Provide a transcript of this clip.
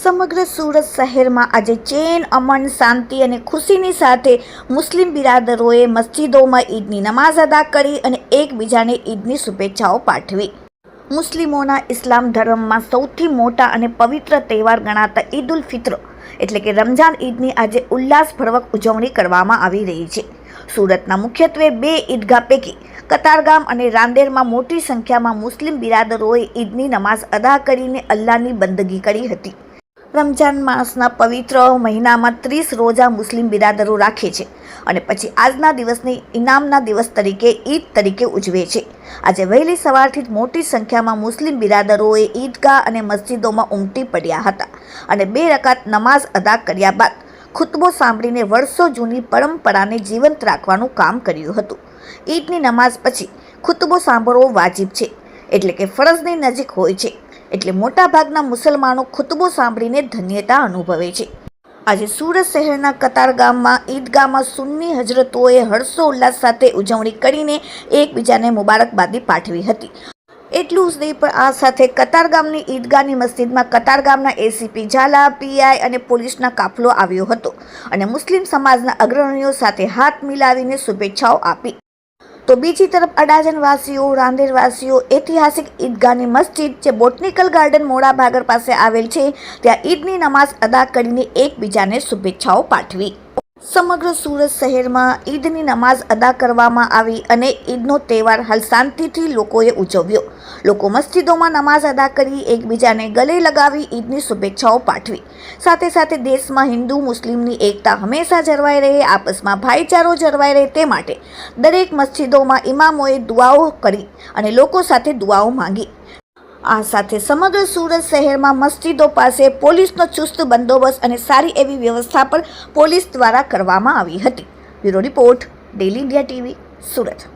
સમગ્ર સુરત શહેરમાં આજે ચેન, અમન, શાંતિ અને ખુશીની સાથે મુસ્લિમ બિરાદરોએ મસ્જિદોમાં ઈદની નમાઝ અદા કરી અને એકબીજાને ઈદની શુભેચ્છાઓ પાઠવી. મુસ્લિમોના ઇસ્લામ ધર્મમાં સૌથી મોટા અને પવિત્ર તહેવાર ગણાતા ઈદ ઉલ ફિત્ર એટલે કે રમઝાન ઈદની આજે ઉલ્લાસપૂર્વક ઉજવણી કરવામાં આવી રહી છે. સુરતના મુખ્યત્વે 2 ઈદગાહ પૈકી કતારગામ અને રાંદેરમાં મોટી સંખ્યામાં મુસ્લિમ બિરાદરોએ ઈદની નમાઝ અદા કરીને અલ્લાહની બંદગી કરી હતી. રમઝાન માસના પવિત્ર મહિનામાં 30 રોજા મુસ્લિમ બિરાદરો રાખે છે અને પછી આજના દિવસને ઇનામના દિવસ તરીકે ઈદ તરીકે ઉજવે છે. આજે વહેલી સવારથી જ મોટી સંખ્યામાં મુસ્લિમ બિરાદરોએ ઈદગાહ અને મસ્જિદોમાં ઉમટી પડ્યા હતા અને 2 રકાત નમાઝ અદા કર્યા બાદ ખુતબો સાંભળીને વર્ષો જૂની પરંપરાને જીવંત રાખવાનું કામ કર્યું હતું. ઈદની નમાઝ પછી ખુતબો સાંભળવો વાજિબ છે એટલે કે ફરજની નજીક હોય છે, એટલે મોટાભાગના મુસલમાનો ખુતબો સાંભળીને ધન્યતા અનુભવે છે. આજે સુરત શહેરના કતારગામમાં ઈદગાહમાં સુન્ની હજરતોએ હર્ષોલ્લાસ સાથે ઉજવણી કરીને એકબીજાને મુબારકબાદી પાઠવી હતી. એટલું જ નહીં, પણ આ સાથે કતારગામની ઈદગાહની મસ્જિદમાં કતારગામના એસીપી ઝાલા, પીઆઈ અને પોલીસના કાફલો આવ્યો હતો અને મુસ્લિમ સમાજના અગ્રણીઓ સાથે હાથ મિલાવીને શુભેચ્છાઓ આપી. તો બીજી તરફ અડાજણવાસીઓ, રાંદેરવાસીઓ ઐતિહાસિક ઈદગાહની મસ્જિદ જે બોટનિકલ ગાર્ડન મોડાભાગર પાસે આવેલ છે ત્યાં ઈદની નમાઝ અદા કરીને એકબીજાને શુભેચ્છાઓ પાઠવી. સમગ્ર સુરત શહેરમાં ઈદની નમાઝ અદા કરવામાં આવી અને ઈદનો તહેવાર હાલ શાંતિથી લોકોએ ઉજવ્યો. લોકો મસ્જિદોમાં નમાઝ અદા કરી એકબીજાને ગલે લગાવી ઈદની શુભેચ્છાઓ પાઠવી. સાથે સાથે દેશમાં હિન્દુ મુસ્લિમની એકતા હંમેશા જળવાઈ રહે, આપસમાં ભાઈચારો જળવાઈ રહે તે માટે દરેક મસ્જિદોમાં ઇમામોએ દુઆઓ કરી અને લોકો સાથે દુઆઓ માંગી. આ સાથે સમગ્ર સુરત શહેરમાં મસ્જિદો પાસે પોલીસનો ચુસ્ત બંદોબસ્ત અને સારી એવી વ્યવસ્થા પણ પોલીસ દ્વારા કરવામાં આવી હતી. Bureau report, daily India TV, Surat.